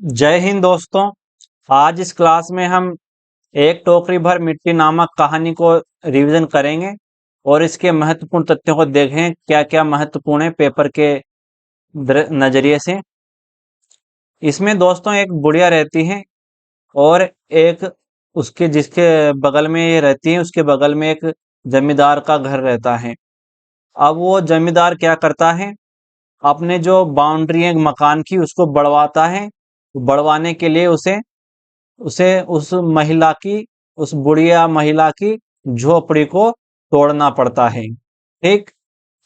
जय हिंद दोस्तों। आज इस क्लास में हम एक टोकरी भर मिट्टी नामक कहानी को रिवीजन करेंगे और इसके महत्वपूर्ण तथ्यों को देखें क्या क्या महत्वपूर्ण है पेपर के नजरिए से। इसमें दोस्तों एक बुढ़िया रहती है और एक उसके जिसके बगल में ये रहती है उसके बगल में एक जमींदार का घर रहता है। अब वो जमींदार क्या करता है, अपने जो बाउंड्री है मकान की उसको बढ़वाता है। बढ़वाने के लिए उसे उसे उस महिला की उस बुढ़िया महिला की झोपड़ी को तोड़ना पड़ता है। ठीक।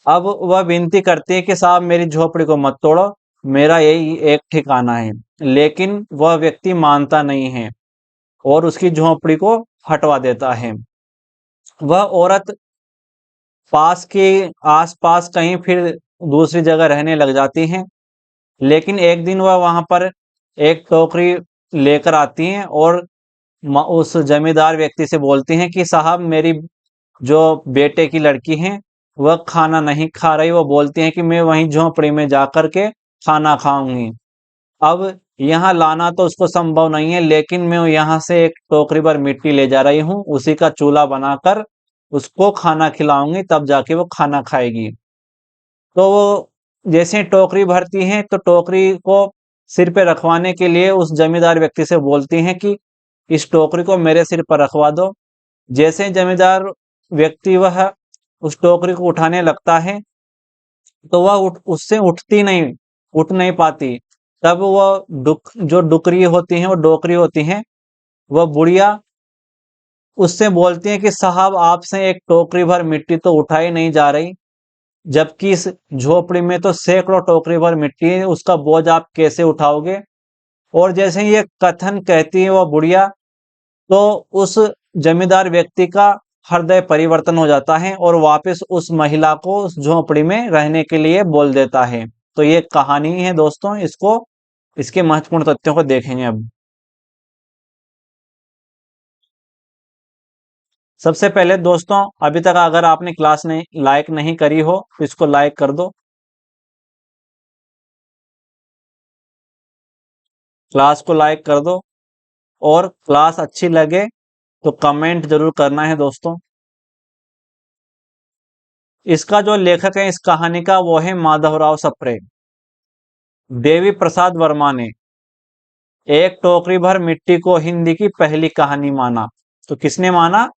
अब वह विनती करती है कि साहब मेरी झोपड़ी को मत तोड़ो, मेरा यही एक ठिकाना है। लेकिन वह व्यक्ति मानता नहीं है और उसकी झोपड़ी को हटवा देता है। वह औरत पास के आसपास कहीं फिर दूसरी जगह रहने लग जाती है। लेकिन एक दिन वह वहां पर एक टोकरी लेकर आती हैं और उस जमींदार व्यक्ति से बोलती हैं कि साहब मेरी जो बेटे की लड़की है वह खाना नहीं खा रही। वो बोलती हैं कि मैं वहीं झोपड़ी में जाकर के खाना खाऊंगी। अब यहाँ लाना तो उसको संभव नहीं है, लेकिन मैं यहाँ से एक टोकरी भर मिट्टी ले जा रही हूँ, उसी का चूल्हा बनाकर उसको खाना खिलाऊंगी, तब जाके वो खाना खाएगी। तो वो जैसे टोकरी भरती हैं तो टोकरी को सिर पे रखवाने के लिए उस जमींदार व्यक्ति से बोलती हैं कि इस टोकरी को मेरे सिर पर रखवा दो। जैसे ही जमींदार व्यक्ति वह उस टोकरी को उठाने लगता है तो वह उससे उठ नहीं पाती। तब वह जो डुकरी होती हैं, वो डोकरी होती हैं, वह बुढ़िया उससे बोलती है कि साहब आपसे एक टोकरी भर मिट्टी तो उठाई नहीं जा रही, जबकि इस झोपड़ी में तो सैकड़ों टोकरी भर मिट्टी है, उसका बोझ आप कैसे उठाओगे। और जैसे ही ये कथन कहती है वह बुढ़िया, तो उस जमींदार व्यक्ति का हृदय परिवर्तन हो जाता है और वापस उस महिला को उस झोपड़ी में रहने के लिए बोल देता है। तो ये कहानी है दोस्तों, इसको इसके महत्वपूर्ण तथ्यों को देखेंगे अब। सबसे पहले दोस्तों, अभी तक अगर आपने क्लास नहीं लाइक नहीं करी हो तो इसको लाइक कर दो। क्लास को लाइक कर दो और क्लास अच्छी लगे तो कमेंट जरूर करना है दोस्तों। इसका जो लेखक है इस कहानी का वो है माधवराव सप्रे। देवी प्रसाद वर्मा ने एक टोकरी भर मिट्टी को हिंदी की पहली कहानी माना। तो किसने माना?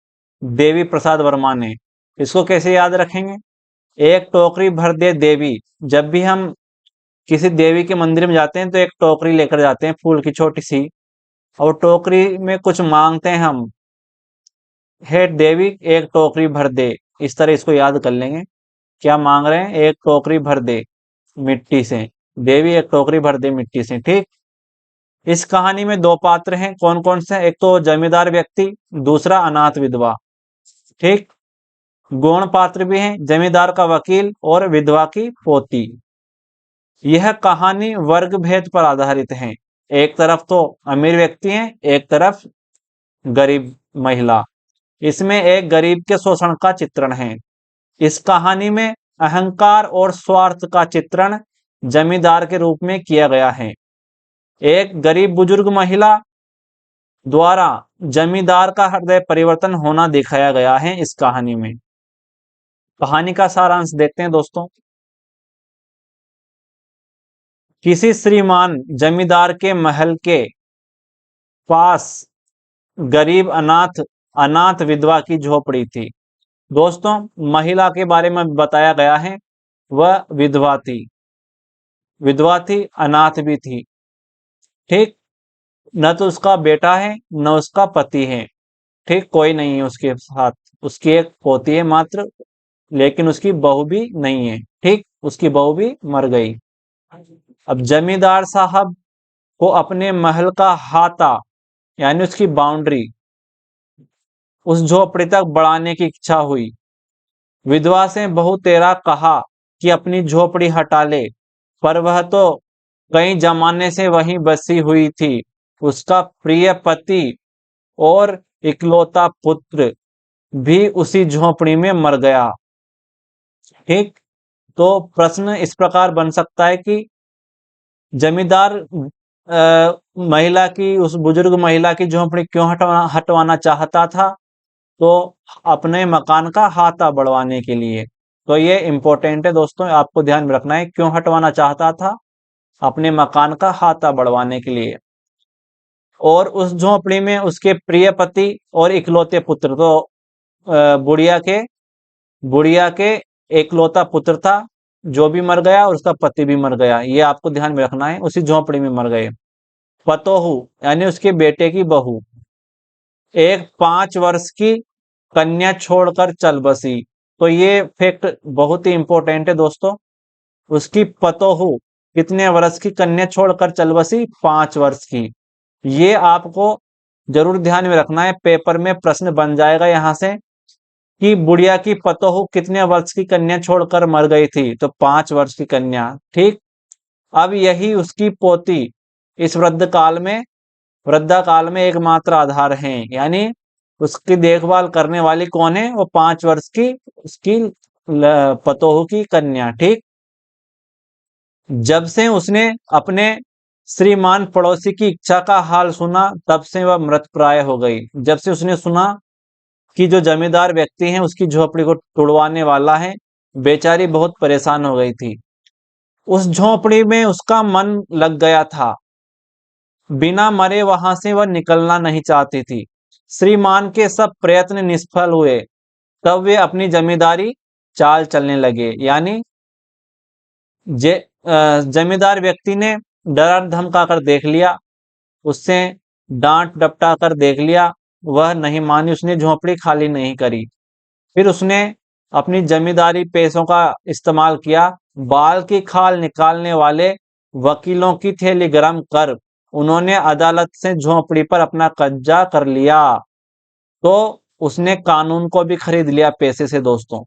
देवी प्रसाद वर्मा ने। इसको कैसे याद रखेंगे? एक टोकरी भर दे देवी। जब भी हम किसी देवी के मंदिर में जाते हैं तो एक टोकरी लेकर जाते हैं, फूल की छोटी सी, और टोकरी में कुछ मांगते हैं हम, हे देवी एक टोकरी भर दे। इस तरह इसको याद कर लेंगे। क्या मांग रहे हैं? एक टोकरी भर दे मिट्टी से। देवी एक टोकरी भर दे मिट्टी से। ठीक। इस कहानी में दो पात्र हैं, कौन कौन से? एक तो जमींदार व्यक्ति, दूसरा अनाथ विधवा। ठीक। गौण पात्र भी हैं, जमींदार का वकील और विधवा की पोती। यह कहानी वर्ग भेद पर आधारित है। एक तरफ तो अमीर व्यक्ति हैं, एक तरफ गरीब महिला। इसमें एक गरीब के शोषण का चित्रण है। इस कहानी में अहंकार और स्वार्थ का चित्रण जमींदार के रूप में किया गया है। एक गरीब बुजुर्ग महिला द्वारा जमींदार का हृदय परिवर्तन होना दिखाया गया है इस कहानी में। कहानी का सारांश देखते हैं दोस्तों। किसी श्रीमान जमींदार के महल के पास गरीब अनाथ अनाथ विधवा की झोपड़ी थी। दोस्तों, महिला के बारे में बताया गया है, वह विधवा थी, अनाथ भी थी। ठीक। न तो उसका बेटा है न उसका पति है। ठीक, कोई नहीं है उसके साथ। उसकी एक पोती है मात्र, लेकिन उसकी बहू भी नहीं है। ठीक, उसकी बहू भी मर गई। अब जमींदार साहब को अपने महल का हाता यानी उसकी बाउंड्री उस झोपड़ी तक बढ़ाने की इच्छा हुई। विधवा से बहुत तेरा कहा कि अपनी झोपड़ी हटा ले, पर वह तो कई जमाने से वहीं बसी हुई थी। उसका प्रिय पति और इकलौता पुत्र भी उसी झोपड़ी में मर गया। ठीक। तो प्रश्न इस प्रकार बन सकता है कि जमींदार महिला की, उस बुजुर्ग महिला की झोंपड़ी क्यों हटवाना चाहता था? तो अपने मकान का हाथा बढ़वाने के लिए। तो ये इंपॉर्टेंट है दोस्तों, आपको ध्यान में रखना है, क्यों हटवाना चाहता था? अपने मकान का हाथा बढ़वाने के लिए। और उस झोंपड़ी में उसके प्रिय पति और इकलौते पुत्र, तो बुढ़िया के इकलौता पुत्र था जो भी मर गया, और उसका पति भी मर गया, ये आपको ध्यान में रखना है, उसी झोंपड़ी में मर गए। पतोहू यानी उसके बेटे की बहू एक 5 वर्ष की कन्या छोड़कर चल बसी। तो ये फैक्ट बहुत ही इंपॉर्टेंट है दोस्तों। उसकी पतोहू कितने वर्ष की कन्या छोड़कर चल बसी? 5 वर्ष की। ये आपको जरूर ध्यान में रखना है, पेपर में प्रश्न बन जाएगा यहां से कि बुढ़िया की पतोहू कितने वर्ष की कन्या छोड़कर मर गई थी? तो 5 वर्ष की कन्या। ठीक। अब यही उसकी पोती इस वृद्धा काल में एकमात्र आधार है, यानी उसकी देखभाल करने वाली कौन है? वो 5 वर्ष की उसकी पतोहू की कन्या। ठीक। जब से उसने अपने श्रीमान पड़ोसी की इच्छा का हाल सुना, तब से वह मृत प्राय हो गई। जब से उसने सुना कि जो जमींदार व्यक्ति हैं उसकी झोपड़ी को तुड़वाने वाला है, बेचारी बहुत परेशान हो गई थी। उस झोपड़ी में उसका मन लग गया था, बिना मरे वहां से वह निकलना नहीं चाहती थी। श्रीमान के सब प्रयत्न निष्फल हुए, तब वे अपनी जमींदारी चाल चलने लगे। यानी जमींदार व्यक्ति ने डरा धमका कर देख लिया, उससे डांट डपटा कर देख लिया, वह नहीं मानी, उसने झोपड़ी खाली नहीं करी। फिर उसने अपनी जमींदारी पैसों का इस्तेमाल किया, बाल की खाल निकालने वाले वकीलों की थैली गरम कर उन्होंने अदालत से झोपड़ी पर अपना कब्जा कर लिया। तो उसने कानून को भी खरीद लिया पैसे से दोस्तों,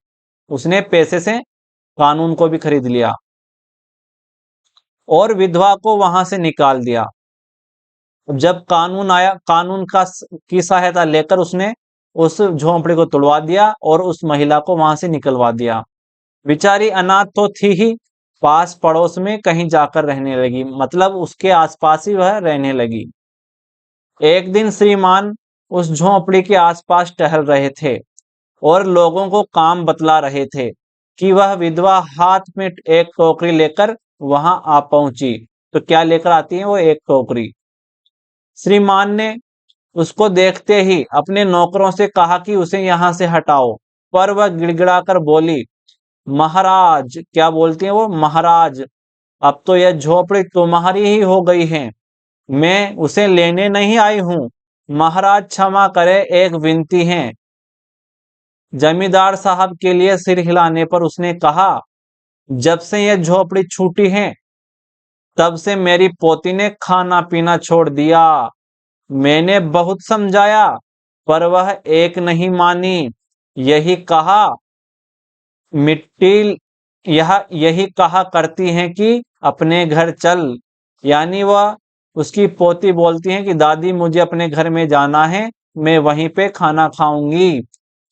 उसने पैसे से कानून को भी खरीद लिया और विधवा को वहां से निकाल दिया। जब कानून आया, कानून की सहायता लेकर उसने उस झोंपड़ी को तोड़वा दिया और उस महिला को वहां से निकलवा दिया। बेचारी अनाथ तो थी ही, पास पड़ोस में कहीं जाकर रहने लगी, मतलब उसके आसपास ही वह रहने लगी। एक दिन श्रीमान उस झोंपड़ी के आसपास टहल रहे थे और लोगों को काम बतला रहे थे कि वह विधवा हाथ में एक टोकरी लेकर वहां आ पहुंची। तो क्या लेकर आती है वो? एक टोकरी। श्रीमान ने उसको देखते ही अपने नौकरों से कहा कि उसे यहां से हटाओ, पर वह गिड़गिड़ाकर बोली, महाराज। क्या बोलती है वो? महाराज, अब तो यह झोपड़ी तुम्हारी ही हो गई है, मैं उसे लेने नहीं आई हूं। महाराज क्षमा करे, एक विनती है। जमींदार साहब के लिए सिर हिलाने पर उसने कहा, जब से यह झोपड़ी छूटी है तब से मेरी पोती ने खाना पीना छोड़ दिया। मैंने बहुत समझाया पर वह एक नहीं मानी। यही कहा मिट्टी यही कहा करती हैं कि अपने घर चल। यानी वह, उसकी पोती बोलती है कि दादी मुझे अपने घर में जाना है, मैं वहीं पे खाना खाऊंगी।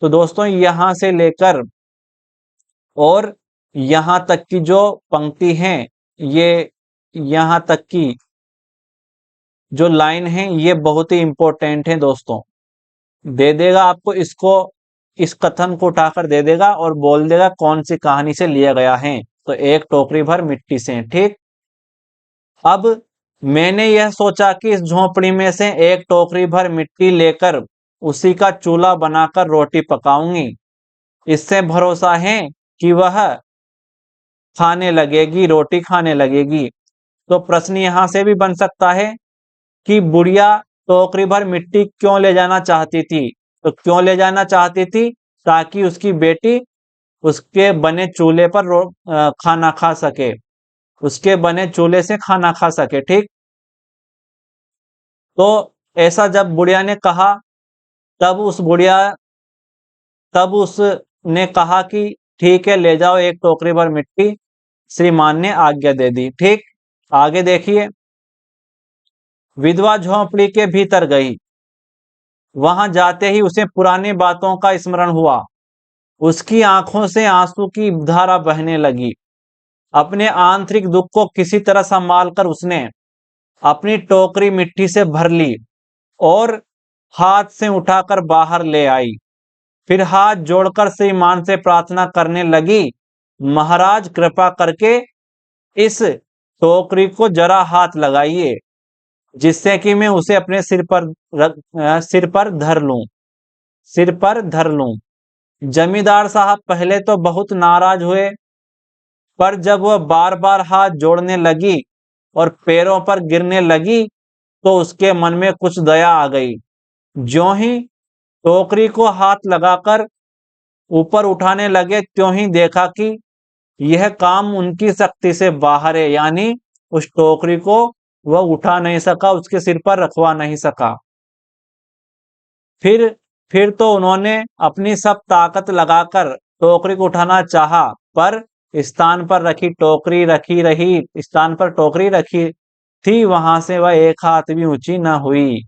तो दोस्तों यहां से लेकर और यहां तक की जो पंक्ति है, ये यहां तक की जो लाइन है, ये बहुत ही इंपॉर्टेंट है दोस्तों। दे देगा आपको इसको, इस कथन को उठाकर दे देगा और बोल देगा कौन सी कहानी से लिया गया है। तो एक टोकरी भर मिट्टी से। ठीक। अब मैंने यह सोचा कि इस झोंपड़ी में से एक टोकरी भर मिट्टी लेकर उसी का चूल्हा बनाकर रोटी पकाऊंगी, इससे भरोसा है कि वह खाने लगेगी, रोटी खाने लगेगी। तो प्रश्न यहां से भी बन सकता है कि बुढ़िया टोकरी भर मिट्टी क्यों ले जाना चाहती थी? तो क्यों ले जाना चाहती थी? ताकि उसकी बेटी उसके बने चूल्हे पर खाना खा सके, उसके बने चूल्हे से खाना खा सके। ठीक। तो ऐसा जब बुढ़िया ने कहा, तब उस बुढ़िया तब उसने कहा कि ठीक है, ले जाओ एक टोकरी भर मिट्टी। श्रीमान ने आज्ञा दे दी। ठीक। आगे देखिए, विधवा झोंपड़ी के भीतर गई। वहां जाते ही उसे पुरानी बातों का स्मरण हुआ, उसकी आंखों से आंसू की धारा बहने लगी। अपने आंतरिक दुख को किसी तरह संभाल कर उसने अपनी टोकरी मिट्टी से भर ली और हाथ से उठाकर बाहर ले आई। फिर हाथ जोड़कर श्रीमान से प्रार्थना करने लगी, महाराज कृपा करके इस टोकरी को जरा हाथ लगाइए, जिससे कि मैं उसे अपने सिर पर धर लूं, सिर पर धर लूं। जमींदार साहब पहले तो बहुत नाराज हुए, पर जब वह बार बार हाथ जोड़ने लगी और पैरों पर गिरने लगी तो उसके मन में कुछ दया आ गई। ज्यों ही टोकरी को हाथ लगाकर ऊपर उठाने लगे, त्यों ही देखा कि यह काम उनकी शक्ति से बाहर है, यानी उस टोकरी को वह उठा नहीं सका, उसके सिर पर रखवा नहीं सका। फिर तो उन्होंने अपनी सब ताकत लगाकर टोकरी को उठाना चाहा, पर स्थान पर टोकरी रखी थी, वहां से वह एक हाथ भी ऊंची न हुई,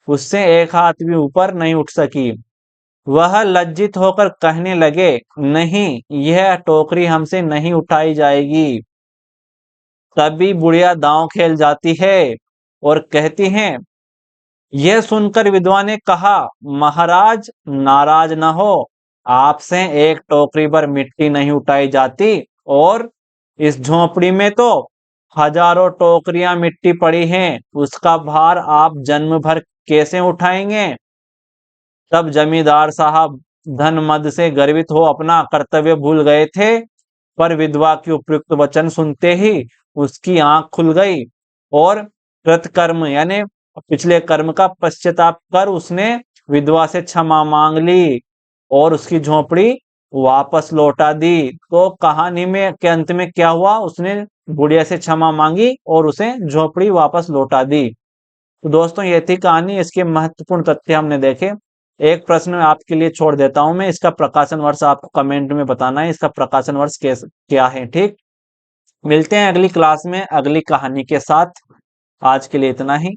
उससे एक हाथ भी ऊपर नहीं उठ सकी। वह लज्जित होकर कहने लगे, नहीं, यह टोकरी हमसे नहीं उठाई जाएगी। तभी बुढ़िया दांव खेल जाती है और कहती हैं, यह सुनकर विधवा ने कहा, महाराज नाराज न हो, आपसे एक टोकरी भर मिट्टी नहीं उठाई जाती, और इस झोपड़ी में तो हजारों टोकरियां मिट्टी पड़ी हैं, उसका भार आप जन्म भर कैसे उठाएंगे। तब जमींदार साहब धन मद से गर्वित हो अपना कर्तव्य भूल गए थे, पर विधवा की उपयुक्त वचन सुनते ही उसकी आंख खुल गई और कृतकर्म यानी पिछले कर्म का पश्चाताप कर उसने विधवा से क्षमा मांग ली और उसकी झोपड़ी वापस लौटा दी। तो कहानी में के अंत में क्या हुआ, उसने बुढ़िया से क्षमा मांगी और उसे झोपड़ी वापस लौटा दी। तो दोस्तों ये थी कहानी, इसके महत्वपूर्ण तथ्य हमने देखे। एक प्रश्न आपके लिए छोड़ देता हूं मैं, इसका प्रकाशन वर्ष आपको कमेंट में बताना है, इसका प्रकाशन वर्ष क्या है। ठीक, मिलते हैं अगली क्लास में अगली कहानी के साथ। आज के लिए इतना ही।